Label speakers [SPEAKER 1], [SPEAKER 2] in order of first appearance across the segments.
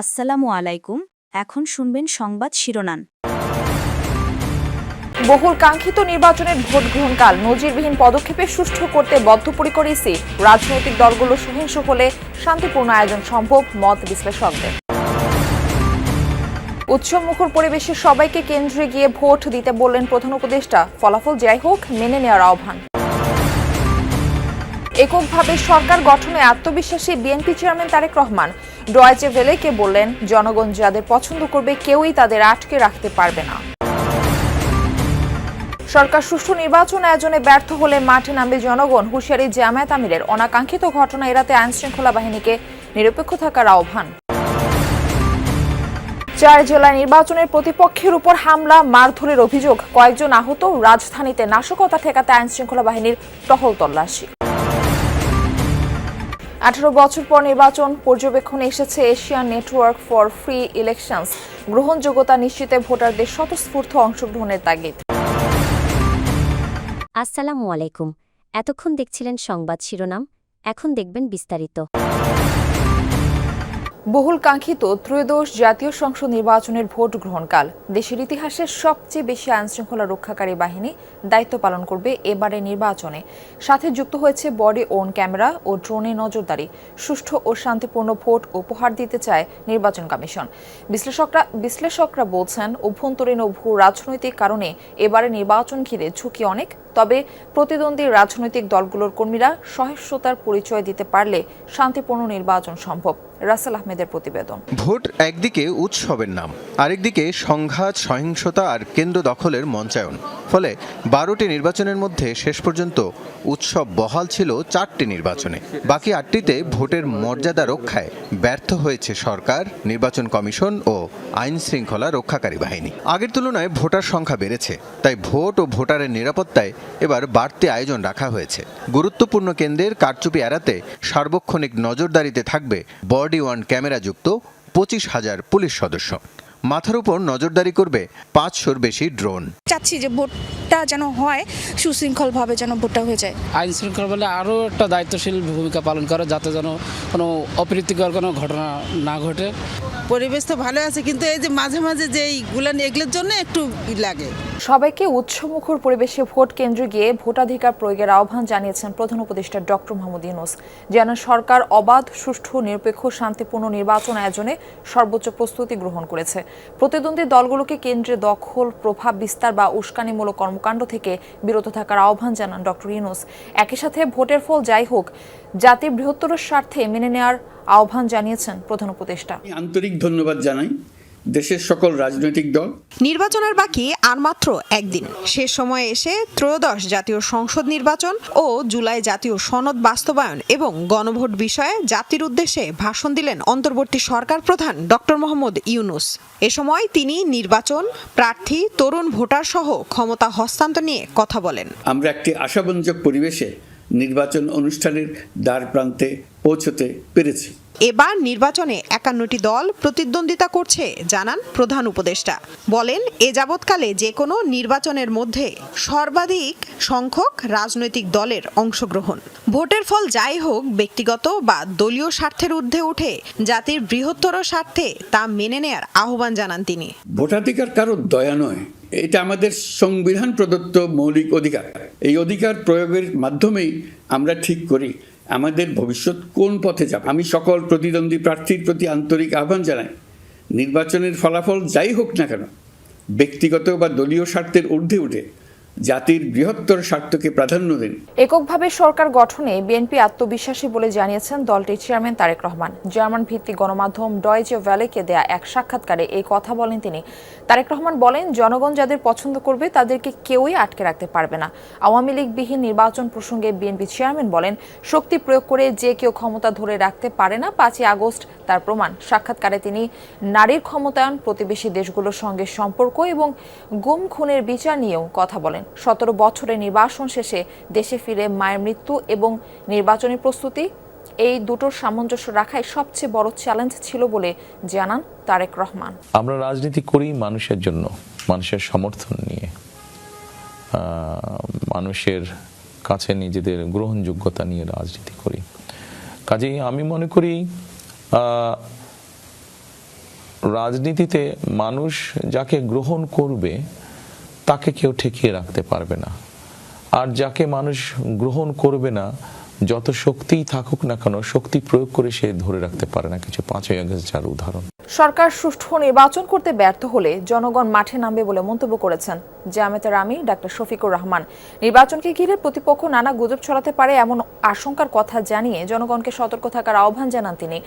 [SPEAKER 1] আসসালামু আলাইকুম। এখন শুনবেন সংবাদ শিরোনাম।
[SPEAKER 2] বহুল কাঙ্ক্ষিত নির্বাচনের ভোট গ্রহণকাল নজিরবিহীন পদক্ষেপে সুষ্ঠু করতে বদ্ধপরিকর ইসি। রাজনৈতিক দলগুলো সহিংস হলে শান্তিপূর্ণ আয়োজন সম্ভব, মত বিশ্লেষকদের। উৎসবমুখর পরিবেশে সবাইকে কেন্দ্রে গিয়ে ভোট দিতে বললেন প্রধান উপদেষ্টা। ফলাফল যাই হোক, মেনে নেওয়ার আহ্বান। এককভাবে সরকার গঠনে আত্মবিশ্বাসী বিএনপি চেয়ারম্যান তারেক রহমান ডয়েচে ভেলেকে বললেন, জনগণ যাদের পছন্দ করবে কেউই তাদের আটকে রাখতে পারবে না। সরকার সুষ্ঠু নির্বাচন আয়োজনে ব্যর্থ হলে মাঠে নামবে জনগণ, হুঁশিয়ারি জামায়াত আমিরের। অনাকাঙ্ক্ষিত ঘটনা এড়াতে আইনশৃঙ্খলা বাহিনীকে নিরপেক্ষ থাকার আহ্বান। 4 জেলায় নির্বাচনের প্রতিপক্ষের উপর হামলা মারধরের অভিযোগ, কয়েকজন আহত। রাজধানীতে নাশকতা ঠেকাতে আইনশৃঙ্খলা বাহিনীর টহল তল্লাশি। 18 বছর পর নির্বাচন পর্যবেক্ষণে এসেছে Asian network for free elections. গ্রহণযোগ্যতা নিশ্চিতে ভোটারদের স্বতঃস্ফূর্ত অংশগ্রহণের তাগিদ।
[SPEAKER 3] আসসালামু আলাইকুম। এতক্ষণ দেখছিলেন সংবাদ শিরোনাম, এখন দেখবেন বিস্তারিত।
[SPEAKER 2] বহুল কাঙ্ক্ষিত ত্রয়োদশ জাতীয় সংসদ নির্বাচনের ভোট গ্রহণকাল। দেশের ইতিহাসে সবচেয়ে বেশি আইনশৃঙ্খলা রক্ষাকারী বাহিনী দায়িত্ব পালন করবে এবারে নির্বাচনে। সাথে যুক্ত হয়েছে বডি ওন ক্যামেরা ও ড্রোনে নজরদারি। সুষ্ঠু ও শান্তিপূর্ণ ভোট উপহার দিতে চায় নির্বাচন কমিশন। বিশ্লেষকরা বলছেন, অভ্যন্তরীণ ও ভূ রাজনৈতিক কারণে এবারে নির্বাচন ঘিরে ঝুঁকি অনেক। তবে প্রতিদ্বন্দ্বী রাজনৈতিক দলগুলোর কর্মীরা সহিষ্ণুতার পরিচয় দিতে পারলে শান্তিপূর্ণ নির্বাচন সম্ভব। রাসেল আহমেদের প্রতিবেদন।
[SPEAKER 4] ভোট একদিকে উৎসবের নাম, আরেকদিকে সংঘাত, সহিংসতা আর কেন্দ্র দখলের মঞ্চায়ন। ফলে 12টি নির্বাচনের মধ্যে শেষ পর্যন্ত উৎসব বহাল ছিল 4টি নির্বাচনে। বাকি 8টিতে ভোটের মর্যাদা রক্ষায় ব্যর্থ হয়েছে সরকার, নির্বাচন কমিশন ও আইন শৃঙ্খলা রক্ষাকারী বাহিনী। আগের তুলনায় ভোটার সংখ্যা বেড়েছে, তাই ভোট ও ভোটারের নিরাপত্তায় এবার বাড়তি আয়োজন রাখা হয়েছে। গুরুত্বপূর্ণ কেন্দ্রের কারচুপি এড়াতে সার্বক্ষণিক নজরদারিতে থাকবে বডি ওয়ান ক্যামেরাযুক্ত 25,000 পুলিশ সদস্য। মাথার উপর নজরদারি করবে 500-র বেশি ড্রোন।
[SPEAKER 5] চাচ্ছি যে ভোটটা যেন হয় সুশৃঙ্খলভাবে, যেন ভোটটা হয়ে যায়।
[SPEAKER 6] আইন শৃঙ্খলা বলে আরও একটা দায়িত্বশীল ভূমিকা পালন করে, যাতে যেন কোনো অপ্রীতিকর কোনো ঘটনা না ঘটে।
[SPEAKER 7] পরিবেশ তো ভালো আছে, কিন্তু এই যে মাঝে মাঝে যে এইগুলো এগুলোর জন্য একটু লাগে।
[SPEAKER 2] সবাইকে উৎসবমুখর পরিবেশে ভোট কেন্দ্রে গিয়ে ভোটাধিকার প্রয়োগের আহ্বান জানিয়েছেন প্রধান উপদেষ্টা ডক্টর মোহাম্মদ ইউনূস। যেন সরকার অবাধ, সুষ্ঠু, নিরপেক্ষ, শান্তিপূর্ণ নির্বাচন আয়োজনে সর্বোচ্চ প্রস্তুতি গ্রহণ করেছে। প্রতিদ্বন্দ্বী দলগুলোকে কেন্দ্রে দখল, প্রভাব বিস্তার বা উস্কানিমূলক কর্মকাণ্ড থেকে বিরত থাকার আহ্বান জানান ডক্টর ইউনূস। একই সাথে ভোটের ফল যাই হোক, জাতির বৃহত্তর স্বার্থে মেনে নেওয়ার আহ্বান জানিয়েছেন প্রধান উপদেষ্টা।
[SPEAKER 8] আন্তরিক ধন্যবাদ জানাই দেশের সকল রাজনৈতিক দল।
[SPEAKER 9] নির্বাচনের বাকি আর মাত্র একদিন। শেষ সময়ে এসে ত্রয়োদশ জাতীয় সংসদ নির্বাচন ও জুলাই জাতীয় সনদ বাস্তবায়ন এবং গণভোট বিষয়ে জাতির উদ্দেশ্যে ভাষণ দিলেন অন্তর্বর্তী সরকার প্রধান ডক্টর মোহাম্মদ ইউনূস। এ সময় তিনি নির্বাচন, প্রার্থী, তরুণ ভোটার সহ ক্ষমতা হস্তান্তর নিয়ে কথা বলেন।
[SPEAKER 8] আমরা একটি আশাব্যঞ্জক পরিবেশে নির্বাচন অনুষ্ঠানের দ্বার প্রান্তে পৌঁছতে পেরেছি।
[SPEAKER 9] এবার নির্বাচনে 51টি দল প্রতিদ্বন্দ্বিতা করছে জানান প্রধান উপদেষ্টা। বলেন, এ যাবৎকালে যে কোনো নির্বাচনের মধ্যে সর্বাধিক সংখ্যক রাজনৈতিক দলের অংশগ্রহণ। ভোটের ফল যাই হোক, ব্যক্তিগত বা দলীয় স্বার্থের ঊর্ধ্বে উঠে জাতির বৃহত্তর স্বার্থে তা মেনে নেয়ার আহ্বান জানান তিনি।
[SPEAKER 8] ভোটাধিকার কারো দয়া নয়, এটা আমাদের সংবিধান প্রদত্ত মৌলিক অধিকার। এই অধিকার প্রয়োগের মাধ্যমেই আমরা ঠিক করি আমাদের ভবিষ্যৎ কোন পথে যাবে। আমি সকল প্রতিদ্বন্দ্বী প্রার্থীর প্রতি আন্তরিক আহ্বান জানাই, নির্বাচনের ফলাফল যাই হোক না কেন, ব্যক্তিগত বা দলীয় স্বার্থের ঊর্ধ্বে উঠে জাতির বৃহত্তর স্বার্থকে প্রাধান্য দেন।
[SPEAKER 2] এককভাবে সরকার গঠনে বিএনপি আত্মবিশ্বাসী বলে জানিয়েছেন দলটির চেয়ারম্যান তারেক রহমান। জার্মান ভিত্তিক গণমাধ্যম ডয়েচে ভেলেকে দেয়া এক সাক্ষাৎকারে এই কথা বলেন তিনি। তারেক রহমান বলেন, জনগণ যাদের পছন্দ করবে তাদেরকে কেউই আটকে রাখতে পারবে না। আওয়ামী লীগবিহীন নির্বাচন প্রসঙ্গে বিএনপি চেয়ারম্যান বলেন, শক্তি প্রয়োগ করে যে কেউ ক্ষমতা ধরে রাখতে পারে না, 5ই আগস্ট তার প্রমাণ। সাক্ষাৎকারে তিনি নারীর ক্ষমতায়ন, প্রতিবেশী দেশগুলোর সঙ্গে সম্পর্ক এবং গুম খুনের বিচার নিয়েও কথা বলেন। 17 বছরের নির্বাসন শেষে দেশে ফিরে মায়ের মৃত্যু এবং নির্বাচনী প্রস্তুতি, এই দুটোর সামঞ্জস্য রাখাই সবচেয়ে বড় চ্যালেঞ্জ ছিল বলে জানান তারেক রহমান।
[SPEAKER 10] আমরা রাজনীতি করি মানুষের জন্য, মানুষের সমর্থন নিয়ে, মানুষের কাছে নিজেদের গ্রহণযোগ্যতা নিয়ে রাজনীতি করি। কাজেই আমি মনে করি রাজনীতিতে মানুষ যাকে গ্রহণ করবে তাকে কেউ ঠেকিয়ে রাখতে পারবে না, আর যাকে মানুষ গ্রহণ করবে না যত শক্তিই থাকুক না কেন শক্তি প্রয়োগ করে সে ধরে রাখতে পারে না কিছু। 5ই আগস্ট যার উদাহরণ।
[SPEAKER 2] সরকার সুষ্ঠু নির্বাচন করতে ব্যর্থ হলে জনগণ মাঠে নামবে বলে মন্তব্য করেছেন জামায়াতের আমির ডাক্তার শফিকুর রহমান। নির্বাচনকে ঘিরে প্রতিপক্ষ নানা গুজব ছড়াতে পারে এমন আশঙ্কার কথা জানিয়ে জনগণকে সতর্ক থাকার আহ্বান জানান তিনি।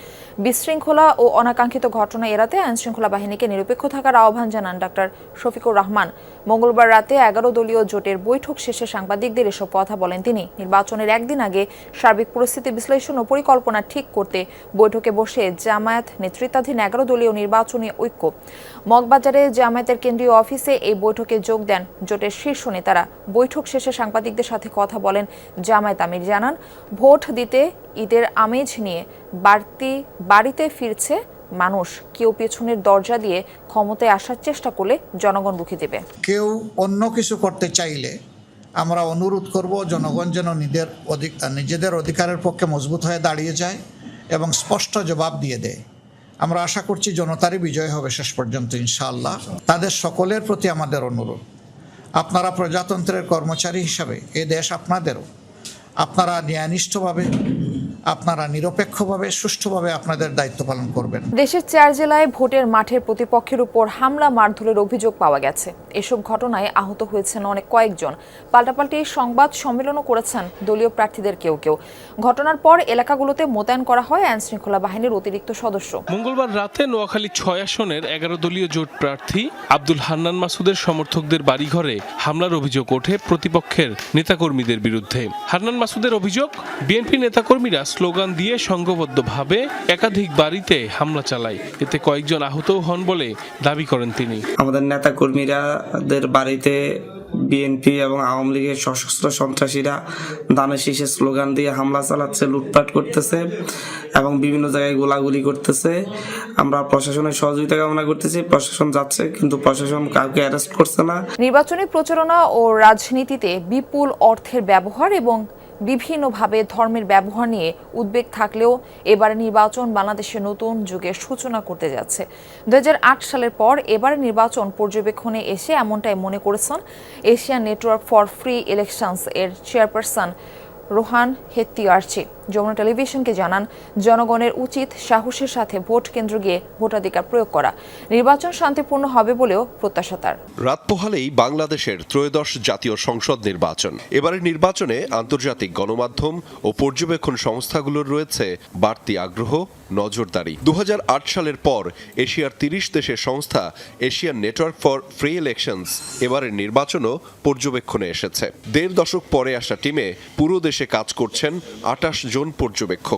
[SPEAKER 2] বিশৃঙ্খলা ও অনাকাঙ্ক্ষিত ঘটনা এড়াতে আইনশৃঙ্খলা বাহিনীকে নিরপেক্ষ থাকার আহ্বান জানান ডাক্তার শফিকুর রহমান। মঙ্গলবার রাতে 11 দলীয় জোটের বৈঠক শেষে সাংবাদিকদের এসব কথা বলেন তিনি। নির্বাচনের একদিন আগে সার্বিক পরিস্থিতি বিশ্লেষণ ও পরিকল্পনা ঠিক করতে বৈঠকে বসে জামায়াত নেতৃত্বাধীন 11 দলীয় নির্বাচনী ঐক্য। মগবাজারে জামায়াতের কেন্দ্রীয় অফিসে এই বৈঠকে যোগ দেন জোটের শীর্ষ নেতারা। বৈঠক শেষে সাংবাদিকদের সাথে কথা বলেন জামায়াত আমির জানান, ভোট দিতে ঈদের আমেজ নিয়ে বাড়িতে ফিরছে মানুষ। কেউ পেছনের দরজা দিয়ে ক্ষমতায় আসার চেষ্টা করলে জনগণ রুখে দেবে।
[SPEAKER 11] কেউ অন্য কিছু করতে চাইলে আমরা অনুরোধ করব জনগণ যেন নিজেদের অধিকারের পক্ষে মজবুত হয়ে দাঁড়িয়ে যায় এবং স্পষ্ট জবাব দিয়ে দেয়। আমরা আশা করছি জনতারই বিজয় হবে শেষ পর্যন্ত ইনশাআল্লাহ। তাদের সকলের প্রতি আমাদের অনুরোধ, আপনারা প্রজাতন্ত্রের কর্মচারী হিসাবে এ দেশ আপনাদেরও। আপনারা ন্যায়নিষ্ঠভাবে, আপনারা নিরপেক্ষভাবে, সুষ্ঠুভাবে আপনাদের দায়িত্ব পালন করবেন।
[SPEAKER 2] দেশের 4 জেলায় ভোটের মাঠের প্রতিপক্ষের উপর হামলা মারধরের অভিযোগ পাওয়া গেছে। এসব ঘটনায় আহত হয়েছেন কয়েকজন। পাল্টাপাল্টি সংবাদ সম্মেলনও করেছেন দলীয় প্রার্থীদের কেউ কেউ। ঘটনার পর এলাকাগুলোতে মোতায়েন করা হয় আইনশৃঙ্খলা বাহিনীর অতিরিক্ত সদস্য।
[SPEAKER 12] মঙ্গলবার রাতে নোয়াখালী 6 আসনের 11 দলীয় জোট প্রার্থী আব্দুল হান্নান মাসুদের সমর্থকদের বাড়িঘরে হামলার অভিযোগ ওঠে প্রতিপক্ষের নেতাকর্মীদের বিরুদ্ধে। হান্নান মাসুদের অভিযোগ, বিএনপি নেতাকর্মীরা স্লোগান দিয়ে সংঘবদ্ধভাবে একাধিক বাড়িতে হামলা চালায়। এতে কয়েকজন আহতও হন বলে দাবি করেন তিনি।
[SPEAKER 13] আমাদের নেতাকর্মীরাদের বাড়িতে বিএনপি এবং আওয়ামী লীগের সশস্ত্র সন্ত্রাসীরা ধানের শীষের স্লোগান দিয়ে হামলা চালাচ্ছে, লুটপাট করতেছে এবং বিভিন্ন জায়গায় গোলাগুলি করতেছে। আমরা প্রশাসনের সহযোগিতা কামনা করতেছি। প্রশাসন যাচ্ছে কিন্তু প্রশাসন কাউকে অ্যারেস্ট করছে না।
[SPEAKER 2] নির্বাচনী প্রচারণা ও রাজনীতিতে বিপুল অর্থের ব্যবহার এবং বিভিন্নভাবে ধর্মের ব্যবহার নিয়ে উদ্বেগ থাকলেও এবারে নির্বাচন বাংলাদেশের নতুন যুগের সূচনা করতে যাচ্ছে। 2008 সালের পর এবারে নির্বাচন পর্যবেক্ষণে এসে এমনটাই মনে করেছেন Asian network for free elections এর চেয়ারপারসন রোহান হেত্তিয়ারচি। যমুনা টেলিভিশনকে জানান, জনগণের উচিত সাহসের সাথে ভোট কেন্দ্র গিয়ে ভোটাধিকার প্রয়োগ করা। নির্বাচন শান্তিপূর্ণ হবে বলেও প্রত্যাশা তার।
[SPEAKER 14] রাত পোহালেই বাংলাদেশের ত্রয়োদশ জাতীয় সংসদ নির্বাচন। এবারের নির্বাচনে আন্তর্জাতিক গণমাধ্যম ও পর্যবেক্ষণ সংস্থাগুলোর রয়েছে বাড়তি আগ্রহ, নজরদারি। 2008 সালের পর এশিয়ার 30 দেশের সংস্থা Asian network for free elections এবারের নির্বাচনও পর্যবেক্ষণে এসেছে। 1.5 দশক পরে আসা টিমে পুরো দেশে কাজ করছেন 28 জন পর্যবেক্ষক।